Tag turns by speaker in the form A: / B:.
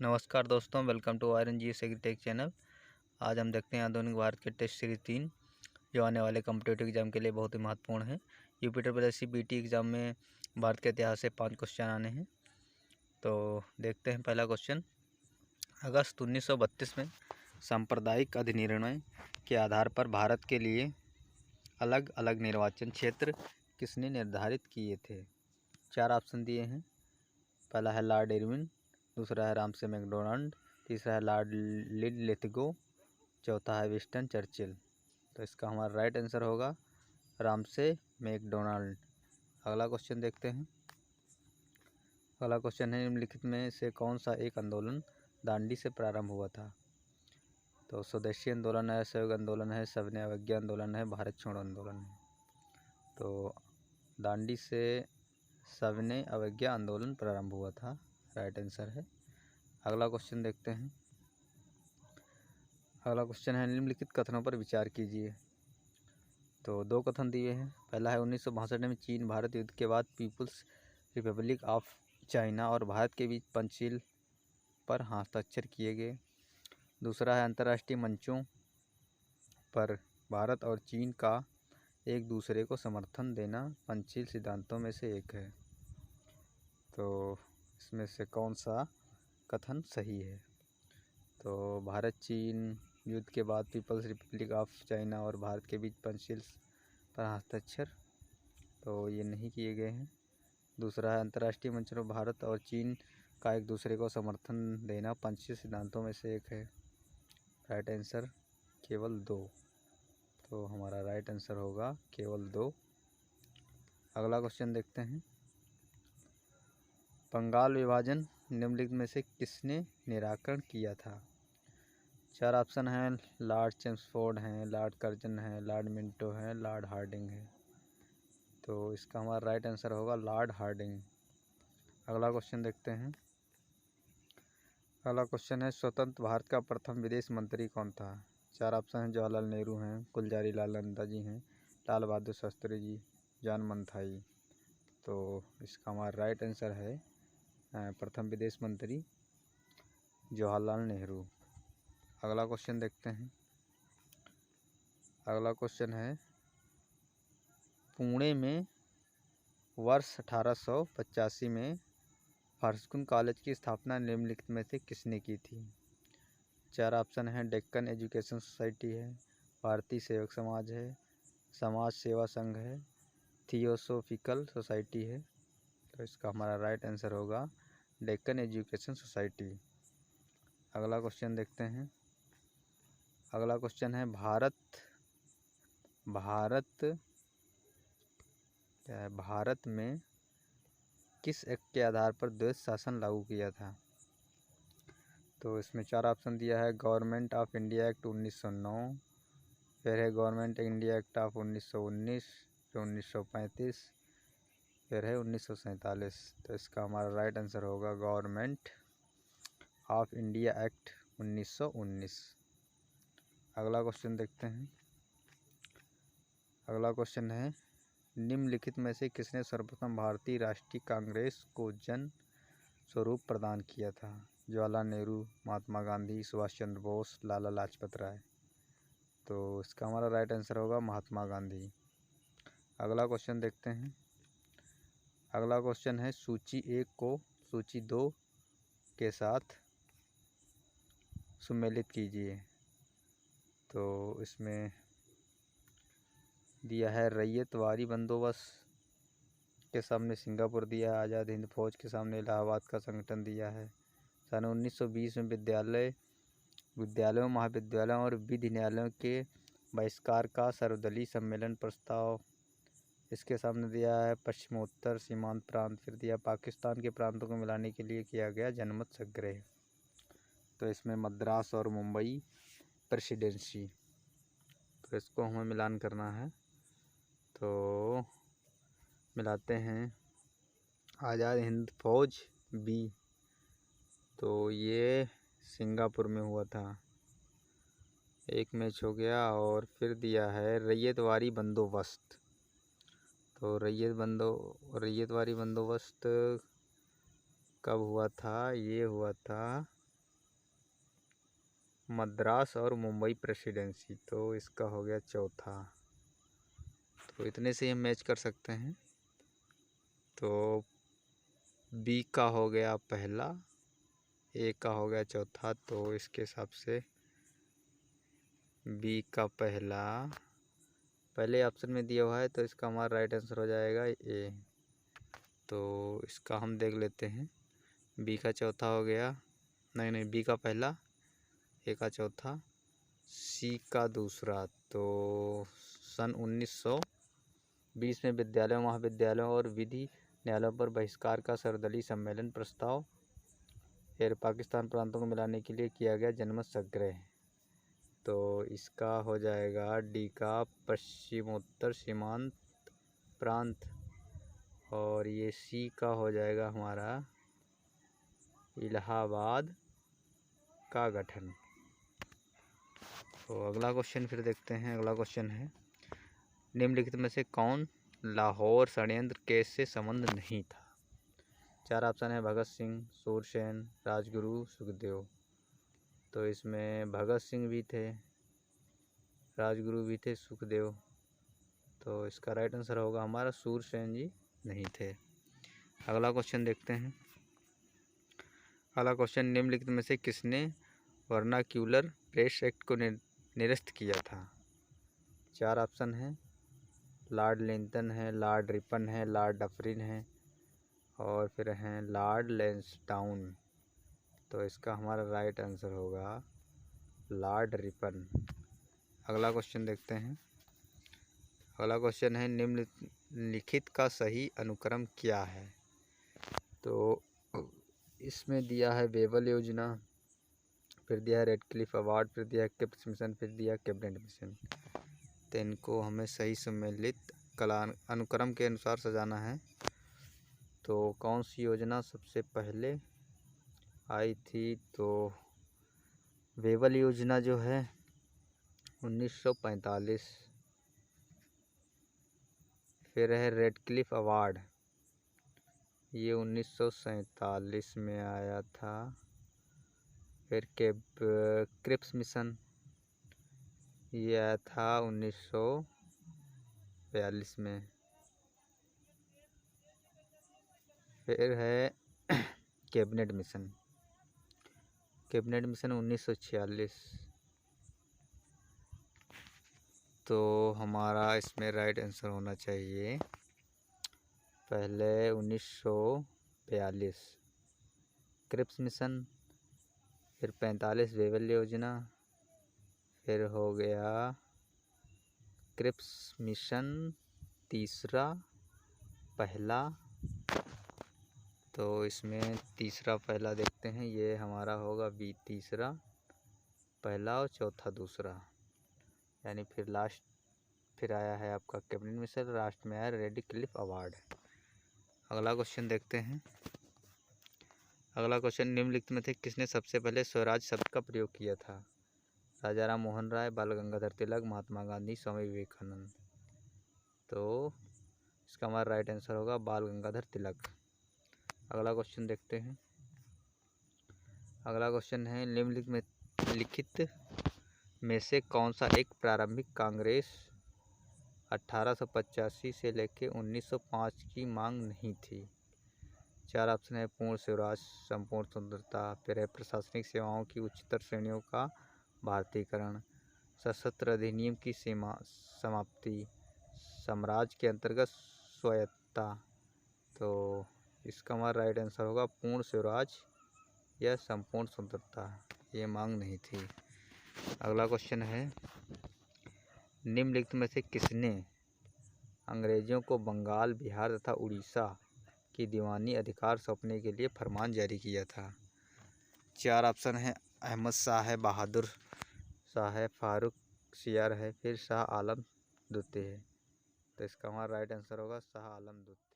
A: नमस्कार दोस्तों, welcome to RNGS agritech channel. आज हम देखते हैं आधुनिक भारत के टेस्ट सीरीज 3 जो आने वाले कॉम्पिटेटिव एग्जाम के लिए बहुत ही महत्वपूर्ण है। यूपी ट्रिपल बीटी एग्जाम में भारत के इतिहास से 5 क्वेश्चन आने हैं। तो देखते हैं पहला क्वेश्चन। अगस्त 1932 में सांप्रदायिक अधिनिर्णय के आधार पर भारत के लिए अलग अलग निर्वाचन क्षेत्र किसने निर्धारित किए थे? 4 ऑप्शन दिए हैं। पहला है लॉर्ड इरविन, दूसरा है रामसे मैकडोनाल्ड, तीसरा है लॉर्ड लिथगो, चौथा है विंस्टन चर्चिल। तो इसका हमारा राइट आंसर होगा रामसे मैकडोनाल्ड। अगला क्वेश्चन देखते हैं। अगला क्वेश्चन है निम्नलिखित में से कौन सा एक आंदोलन दांडी से प्रारंभ हुआ था? तो स्वदेशी आंदोलन है, असहयोग आंदोलन है, सविनय अवज्ञा आंदोलन है, भारत छोड़ो आंदोलन है। तो दांडी से सविनय अवज्ञा आंदोलन प्रारंभ हुआ था, राइट आंसर है। अगला क्वेश्चन देखते हैं। अगला क्वेश्चन है निम्नलिखित कथनों पर विचार कीजिए। तो 2 कथन दिए हैं। पहला है 1962 में चीन भारत युद्ध के बाद पीपुल्स रिपब्लिक ऑफ चाइना और भारत के बीच पंचशील पर हस्ताक्षर किए गए। दूसरा है अंतर्राष्ट्रीय मंचों पर भारत और चीन का एक दूसरे को समर्थन देना पंचशील सिद्धांतों में से एक है। तो इसमें से कौन सा कथन सही है? तो भारत चीन युद्ध के बाद पीपल्स रिपब्लिक ऑफ चाइना और भारत के बीच पंचशील पर हस्ताक्षर, तो ये नहीं किए गए हैं। दूसरा है अंतर्राष्ट्रीय मंचों पर भारत और चीन का एक दूसरे को समर्थन देना पंचशील सिद्धांतों में से एक है, राइट आंसर केवल 2। तो हमारा राइट आंसर होगा केवल 2। अगला क्वेश्चन देखते हैं। बंगाल विभाजन निम्नलिखित में से किसने निराकरण किया था? 4 ऑप्शन हैं। लॉर्ड चेम्सफोर्ड हैं, लॉर्ड कर्जन हैं, लॉर्ड मिंटो हैं, लॉर्ड हार्डिंग है। तो इसका हमारा राइट आंसर होगा लॉर्ड हार्डिंग। अगला क्वेश्चन देखते हैं। अगला क्वेश्चन है स्वतंत्र भारत का प्रथम विदेश मंत्री कौन था? 4 ऑप्शन हैं। जवाहरलाल नेहरू हैं, गुलजारी लाल नंदा जी हैं, लाल बहादुर शास्त्री जी, जॉन मथाई। तो इसका हमारा राइट आंसर है प्रथम विदेश मंत्री जवाहरलाल नेहरू। अगला क्वेश्चन देखते हैं। अगला क्वेश्चन है पुणे में वर्ष 1885 में फर्गुसन कॉलेज की स्थापना निम्नलिखित में से किसने की थी? 4 ऑप्शन हैं। डेक्कन एजुकेशन सोसाइटी है, भारतीय सेवक समाज है, समाज सेवा संघ है, थियोसोफिकल सोसाइटी है। तो इसका हमारा राइट आंसर होगा डेक्कन एजुकेशन सोसाइटी। अगला क्वेश्चन देखते हैं। अगला क्वेश्चन है भारत में किस एक्ट के आधार पर द्वैध शासन लागू किया था? तो इसमें 4 ऑप्शन दिया है। गवर्नमेंट ऑफ इंडिया एक्ट 1909, फिर है गवर्नमेंट इंडिया एक्ट ऑफ 1919, फिर 1935, फिर है 1947। तो इसका हमारा राइट आंसर होगा गवर्नमेंट ऑफ इंडिया एक्ट 1919। अगला क्वेश्चन देखते हैं। अगला क्वेश्चन है निम्नलिखित में से किसने सर्वप्रथम भारतीय राष्ट्रीय कांग्रेस को जन स्वरूप प्रदान किया था? जवाहरलाल नेहरू, महात्मा गांधी, सुभाष चंद्र बोस, लाला लाजपत राय। तो इसका हमारा राइट आंसर होगा महात्मा गांधी। अगला क्वेश्चन देखते हैं। अगला क्वेश्चन है सूची 1 को सूची 2 के साथ सुमेलित कीजिए। तो इसमें दिया है रैयतवारी बंदोबस्त के सामने सिंगापुर दिया है, आज़ाद हिंद फौज के सामने इलाहाबाद का संगठन दिया है, सन 1920 में विद्यालयों, महाविद्यालयों और विधि न्यायालयों के बहिष्कार का सर्वदलीय सम्मेलन प्रस्ताव, इसके सामने दिया है पश्चिमोत्तर सीमांत प्रांत, फिर दिया पाकिस्तान के प्रांतों को मिलाने के लिए किया गया जनमत सत्याग्रह। तो इसमें मद्रास और मुंबई प्रेसिडेंसी, तो इसको हमें मिलान करना है। तो मिलाते हैं। आज़ाद हिंद फौज बी, तो ये सिंगापुर में हुआ था, एक मैच हो गया। और फिर दिया है रैयतवारी बंदोबस्त, तो रैयतवारी बंदोबस्त कब हुआ था? ये हुआ था मद्रास और मुंबई प्रेसिडेंसी, तो इसका हो गया चौथा। तो इतने से हम मैच कर सकते हैं। तो बी का हो गया पहला, ए का हो गया चौथा, तो इसके हिसाब से बी का पहले ऑप्शन में दिया हुआ है, तो इसका हमारा राइट आंसर हो जाएगा ए। तो इसका हम देख लेते हैं। बी का चौथा हो गया, नहीं, बी का पहला, ए का चौथा, सी का दूसरा। तो सन 1920 में विद्यालयों, महाविद्यालयों और विधि न्यायालयों पर बहिष्कार का सर्वदलीय सम्मेलन प्रस्ताव फिर पाकिस्तान प्रांतों को मिलाने के लिए किया गया जनमत सत्याग्रह। तो इसका हो जाएगा डी का पश्चिमोत्तर सीमांत प्रांत, और ये सी का हो जाएगा हमारा इलाहाबाद का गठन। तो अगला क्वेश्चन फिर देखते हैं। अगला क्वेश्चन है, निम्नलिखित में से कौन लाहौर षड्यंत्र केस से संबंध नहीं था? 4 ऑप्शन है, भगत सिंह, सूरसेन, राजगुरु, सुखदेव। तो इसमें भगत सिंह भी थे, राजगुरु भी थे, सुखदेव। तो इसका राइट आंसर होगा हमारा सूरसेन जी नहीं थे। अगला क्वेश्चन देखते हैं। अगला क्वेश्चन, निम्नलिखित में से किसने वर्नाक्यूलर प्रेस एक्ट को निरस्त किया था? 4 ऑप्शन है, लॉर्ड लिंटन है, लॉर्ड रिपन है, लॉर्ड डफरिन है, और फिर हैं लॉर्ड लैंसडाउन। तो इसका हमारा राइट आंसर होगा लॉर्ड रिपन। अगला क्वेश्चन देखते हैं। अगला क्वेश्चन है, निम्नलिखित का सही अनुक्रम क्या है? तो इसमें दिया है वेबल योजना, फिर दिया है रेडक्लिफ अवार्ड, फिर दिया है क्रिप्स मिशन, फिर दिया कैबिनेट मिशन। तो इनको हमें सही सम्मिलित कला अनुक्रम के अनुसार सजाना है। तो कौन सी योजना सबसे पहले आई थी? तो वेबल योजना जो है 1945, फिर है रेडक्लिफ अवार्ड, ये 1947 में आया था, फिर क्रिप्स मिशन ये आया था 1942 में, फिर है कैबिनेट मिशन 1946। तो हमारा इसमें राइट आंसर होना चाहिए पहले 1942 क्रिप्स मिशन, फिर 45 वेबल योजना, फिर हो गया क्रिप्स मिशन तीसरा पहला। तो इसमें तीसरा पहला देखते हैं, ये हमारा होगा बी तीसरा पहला और चौथा दूसरा, यानी फिर लास्ट फिर आया है आपका कैबिनेट मिशन, लास्ट में आया रेडक्लिफ अवार्ड। अगला क्वेश्चन देखते हैं। अगला क्वेश्चन, निम्नलिखित में से किसने सबसे पहले स्वराज शब्द का प्रयोग किया था? राजा राम मोहन राय, बाल गंगाधर तिलक, महात्मा गांधी, स्वामी विवेकानंद। तो इसका हमारा राइट आंसर होगा बाल गंगाधर तिलक। अगला क्वेश्चन देखते हैं। अगला क्वेश्चन है, निम्नलिखित में से कौन सा एक प्रारंभिक कांग्रेस 1885 से लेकर 1905 की मांग नहीं थी? 4 ऑप्शन है, पूर्ण स्वराज, संपूर्ण स्वतंत्रता, फिर है प्रशासनिक सेवाओं की उच्चतर श्रेणियों का भारतीयकरण, सशस्त्र अधिनियम की समाप्ति, साम्राज्य के अंतर्गत स्वायत्तता। तो इसका हमारा राइट आंसर होगा पूर्ण स्वराज या संपूर्ण स्वतंत्रता, ये मांग नहीं थी। अगला क्वेश्चन है, निम्नलिखित में से किसने अंग्रेजों को बंगाल, बिहार तथा उड़ीसा की दीवानी अधिकार सौंपने के लिए फरमान जारी किया था? 4 ऑप्शन है, अहमद शाह है, बहादुर शाह है, फारूक सियार है, फिर शाह आलम द्वितीय है। तो इसका हमारा राइट आंसर होगा शाह आलम द्वितीय।